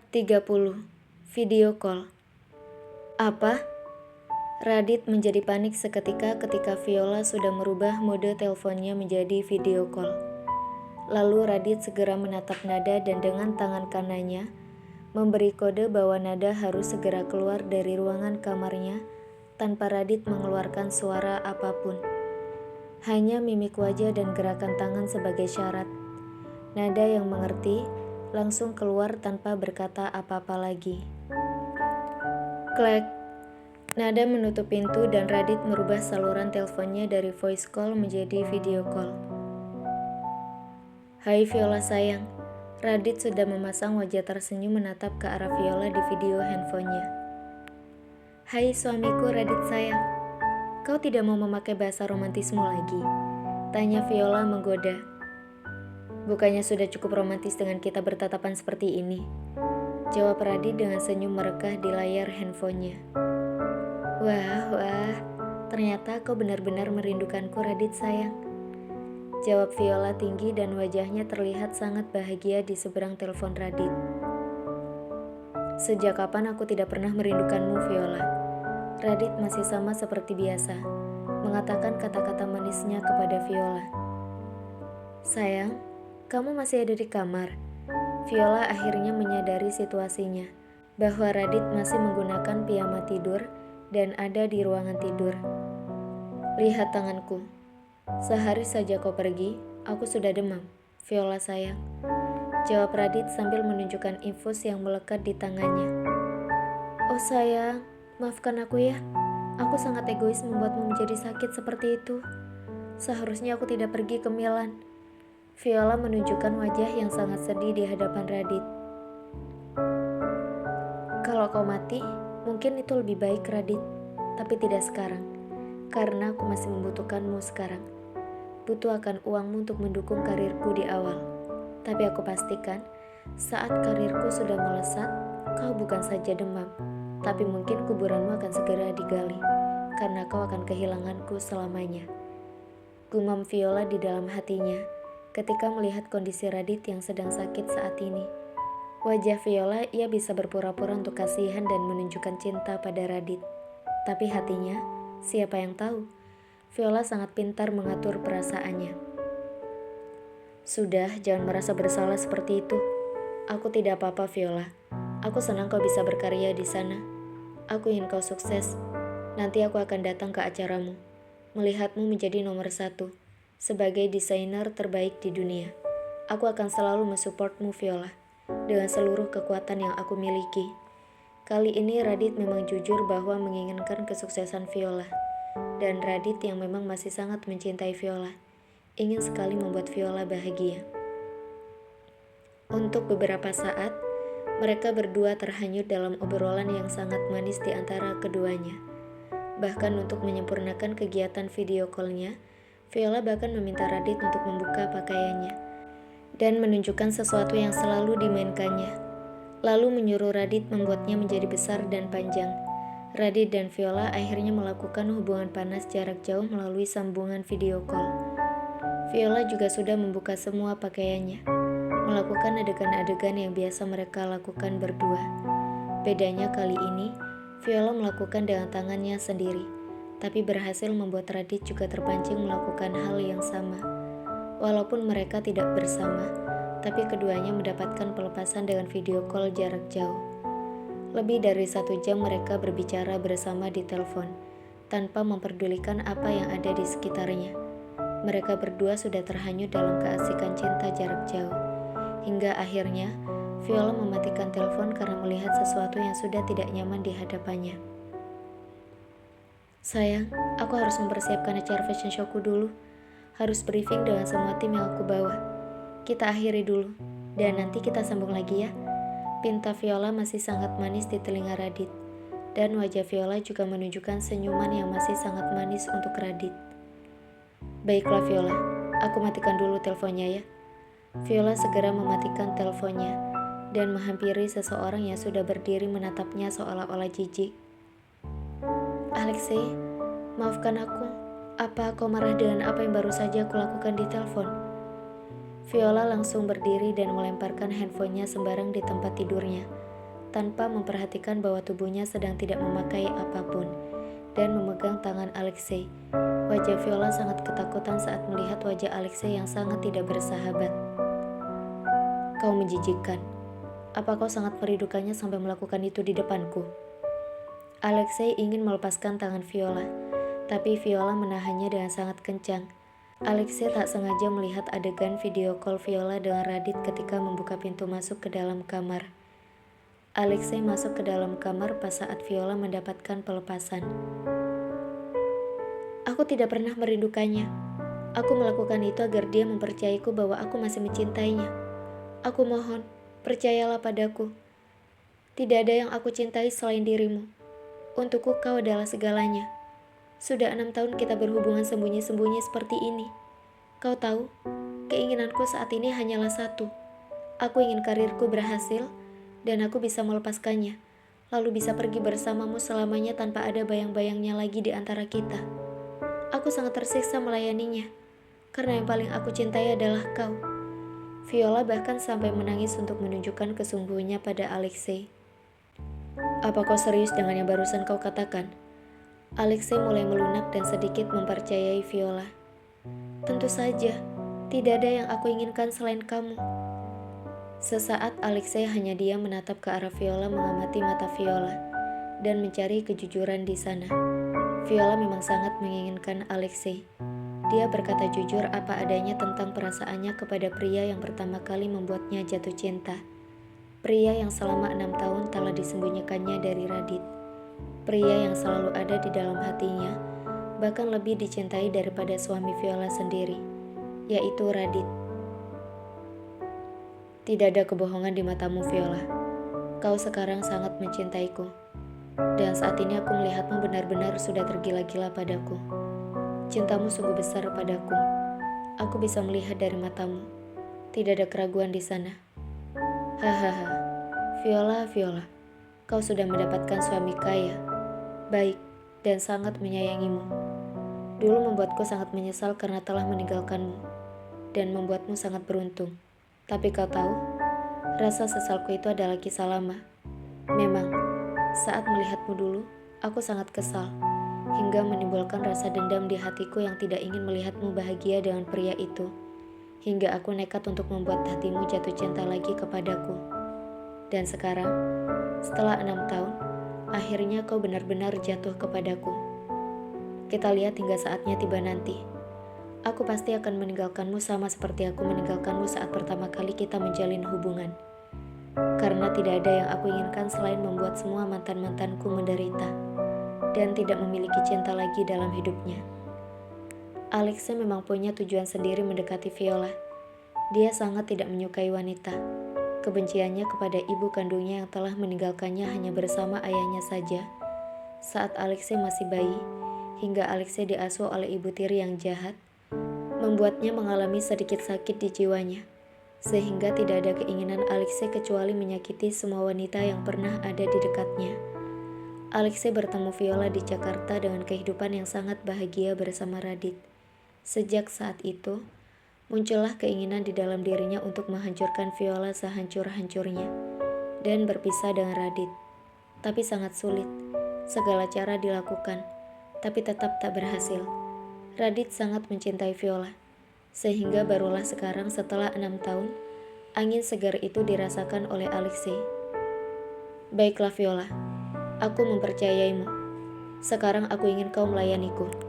30. Video call. Apa? Radit menjadi panik seketika ketika Viola sudah merubah mode teleponnya menjadi video call. Lalu Radit segera menatap Nada dan dengan tangan kanannya memberi kode bahwa Nada harus segera keluar dari ruangan kamarnya tanpa Radit mengeluarkan suara apapun. Hanya mimik wajah dan gerakan tangan sebagai syarat. Nada yang mengerti langsung keluar tanpa berkata apa-apa lagi. Klek. Nada menutup pintu dan Radit merubah saluran teleponnya dari voice call menjadi video call. Hai Viola sayang. Radit sudah memasang wajah tersenyum menatap ke arah Viola di video handphonenya. Hai suamiku Radit sayang. Kau tidak mau memakai bahasa romantismu lagi? Tanya Viola menggoda. Bukannya sudah cukup romantis dengan kita bertatapan seperti ini? Jawab Radit dengan senyum merekah di layar handphonenya. Wah, ternyata kau benar-benar merindukanku Radit sayang. Jawab Viola tinggi dan wajahnya terlihat sangat bahagia di seberang telepon Radit. Sejak kapan aku tidak pernah merindukanmu Viola? Radit masih sama seperti biasa, mengatakan kata-kata manisnya kepada Viola. Sayang, kamu masih ada di kamar. Viola akhirnya menyadari situasinya, bahwa Radit masih menggunakan piyama tidur dan ada di ruangan tidur. Lihat tanganku. Sehari saja kau pergi, aku sudah demam. Viola sayang. Jawab Radit sambil menunjukkan infus yang melekat di tangannya. Oh sayang, maafkan aku ya. Aku sangat egois membuatmu menjadi sakit seperti itu. Seharusnya aku tidak pergi ke Milan. Viola menunjukkan wajah yang sangat sedih di hadapan Radit. Kalau kau mati, mungkin itu lebih baik Radit, tapi tidak sekarang, karena aku masih membutuhkanmu sekarang. Butuh akan uangmu untuk mendukung karirku di awal. Tapi aku pastikan, saat karirku sudah melesat, kau bukan saja demam, tapi mungkin kuburanmu akan segera digali, karena kau akan kehilanganku selamanya. Gumam Viola di dalam hatinya, ketika melihat kondisi Radit yang sedang sakit saat ini. Wajah Viola ia bisa berpura-pura untuk kasihan dan menunjukkan cinta pada Radit. Tapi hatinya, siapa yang tahu? Viola sangat pintar mengatur perasaannya. Sudah, jangan merasa bersalah seperti itu. Aku tidak apa-apa Viola. Aku senang kau bisa berkarya di sana. Aku ingin kau sukses. Nanti aku akan datang ke acaramu, melihatmu menjadi nomor 1. Sebagai desainer terbaik di dunia, aku akan selalu mensupportmu Viola, dengan seluruh kekuatan yang aku miliki. Kali ini Radit memang jujur bahwa menginginkan kesuksesan Viola. Dan Radit yang memang masih sangat mencintai Viola, ingin sekali membuat Viola bahagia. Untuk beberapa saat, mereka berdua terhanyut dalam obrolan yang sangat manis di antara keduanya. Bahkan untuk menyempurnakan kegiatan video call-nya, Viola bahkan meminta Radit untuk membuka pakaiannya dan menunjukkan sesuatu yang selalu dimainkannya. Lalu menyuruh Radit membuatnya menjadi besar dan panjang. Radit dan Viola akhirnya melakukan hubungan panas jarak jauh melalui sambungan video call. Viola juga sudah membuka semua pakaiannya, melakukan adegan-adegan yang biasa mereka lakukan berdua. Bedanya kali ini, Viola melakukan dengan tangannya sendiri, tapi berhasil membuat Radit juga terpancing melakukan hal yang sama. Walaupun mereka tidak bersama, tapi keduanya mendapatkan pelepasan dengan video call jarak jauh. Lebih dari 1 jam mereka berbicara bersama di telepon, tanpa memperdulikan apa yang ada di sekitarnya. Mereka berdua sudah terhanyut dalam keasikan cinta jarak jauh. Hingga akhirnya, Viola mematikan telepon karena melihat sesuatu yang sudah tidak nyaman di hadapannya. Sayang, aku harus mempersiapkan acara fashion showku dulu. Harus briefing dengan semua tim yang aku bawa. Kita akhiri dulu, dan nanti kita sambung lagi ya. Pinta Viola masih sangat manis di telinga Radit, dan wajah Viola juga menunjukkan senyuman yang masih sangat manis untuk Radit. Baiklah Viola, aku matikan dulu teleponnya ya. Viola segera mematikan teleponnya, dan menghampiri seseorang yang sudah berdiri menatapnya seolah-olah jijik. Alexei, maafkan aku. Apa kau marah dengan apa yang baru saja aku lakukan di telepon? Viola langsung berdiri dan melemparkan handphonenya sembarang di tempat tidurnya. tanpa memperhatikan bahwa tubuhnya sedang tidak memakai apapun, dan memegang tangan Alexei. Wajah Viola sangat ketakutan saat melihat wajah Alexei yang sangat tidak bersahabat. Kau menjijikkan. Apa kau sangat merindukannya sampai melakukan itu di depanku? Alexei ingin melepaskan tangan Viola, tapi Viola menahannya dengan sangat kencang. Alexei tak sengaja melihat adegan video call Viola dengan Radit ketika membuka pintu masuk ke dalam kamar. Alexei masuk ke dalam kamar pas saat Viola mendapatkan pelepasan. Aku tidak pernah merindukannya. Aku melakukan itu agar dia mempercayaiku bahwa aku masih mencintainya. Aku mohon, percayalah padaku. Tidak ada yang aku cintai selain dirimu. Untukku kau adalah segalanya. Sudah 6 tahun kita berhubungan sembunyi-sembunyi seperti ini. Kau tahu, keinginanku saat ini hanyalah satu. Aku ingin karirku berhasil, dan aku bisa melepaskannya, lalu bisa pergi bersamamu selamanya tanpa ada bayang-bayangnya lagi di antara kita. Aku sangat tersiksa melayaninya, karena yang paling aku cintai adalah kau. Viola bahkan sampai menangis untuk menunjukkan kesungguhannya pada Alexei. Apa kau serius dengan yang barusan kau katakan? Alexei mulai melunak dan sedikit mempercayai Viola. Tentu saja, tidak ada yang aku inginkan selain kamu. Sesaat Alexei hanya diam menatap ke arah Viola, mengamati mata Viola, dan mencari kejujuran di sana. Viola memang sangat menginginkan Alexei. Dia berkata jujur apa adanya tentang perasaannya kepada pria yang pertama kali membuatnya jatuh cinta. Pria yang selama 6 tahun telah disembunyikannya dari Radit. Pria yang selalu ada di dalam hatinya, bahkan lebih dicintai daripada suami Viola sendiri, yaitu Radit. Tidak ada kebohongan di matamu, Viola. Kau sekarang sangat mencintaiku. Dan saat ini aku melihatmu benar-benar sudah tergila-gila padaku. Cintamu sungguh besar padaku. Aku bisa melihat dari matamu. Tidak ada keraguan di sana. Hahaha. Viola, kau sudah mendapatkan suami kaya, baik, dan sangat menyayangimu. Dulu membuatku sangat menyesal karena telah meninggalkanmu, dan membuatmu sangat beruntung. Tapi kau tahu, rasa sesalku itu adalah kisah lama. Memang, saat melihatmu dulu, aku sangat kesal, hingga menimbulkan rasa dendam di hatiku yang tidak ingin melihatmu bahagia dengan pria itu. Hingga aku nekat untuk membuat hatimu jatuh cinta lagi kepadaku. Dan sekarang, setelah 6 tahun, akhirnya kau benar-benar jatuh kepadaku. Kita lihat hingga saatnya tiba nanti. Aku pasti akan meninggalkanmu sama seperti aku meninggalkanmu saat pertama kali kita menjalin hubungan. Karena tidak ada yang aku inginkan selain membuat semua mantan-mantanku menderita dan tidak memiliki cinta lagi dalam hidupnya. Alexei memang punya tujuan sendiri mendekati Viola. Dia sangat tidak menyukai wanita. Kebenciannya kepada ibu kandungnya yang telah meninggalkannya hanya bersama ayahnya saja saat Alexei masih bayi, hingga Alexei diasuh oleh ibu tiri yang jahat, membuatnya mengalami sedikit sakit di jiwanya, sehingga tidak ada keinginan Alexei kecuali menyakiti semua wanita yang pernah ada di dekatnya. Alexei bertemu Viola di Jakarta dengan kehidupan yang sangat bahagia bersama Radit. Sejak saat itu, muncullah keinginan di dalam dirinya untuk menghancurkan Viola sehancur-hancurnya dan berpisah dengan Radit. Tapi sangat sulit, segala cara dilakukan, tapi tetap tak berhasil. Radit sangat mencintai Viola, sehingga barulah sekarang setelah 6 tahun, angin segar itu dirasakan oleh Alexei. Baiklah Viola, aku mempercayaimu. Sekarang aku ingin kau melayaniku.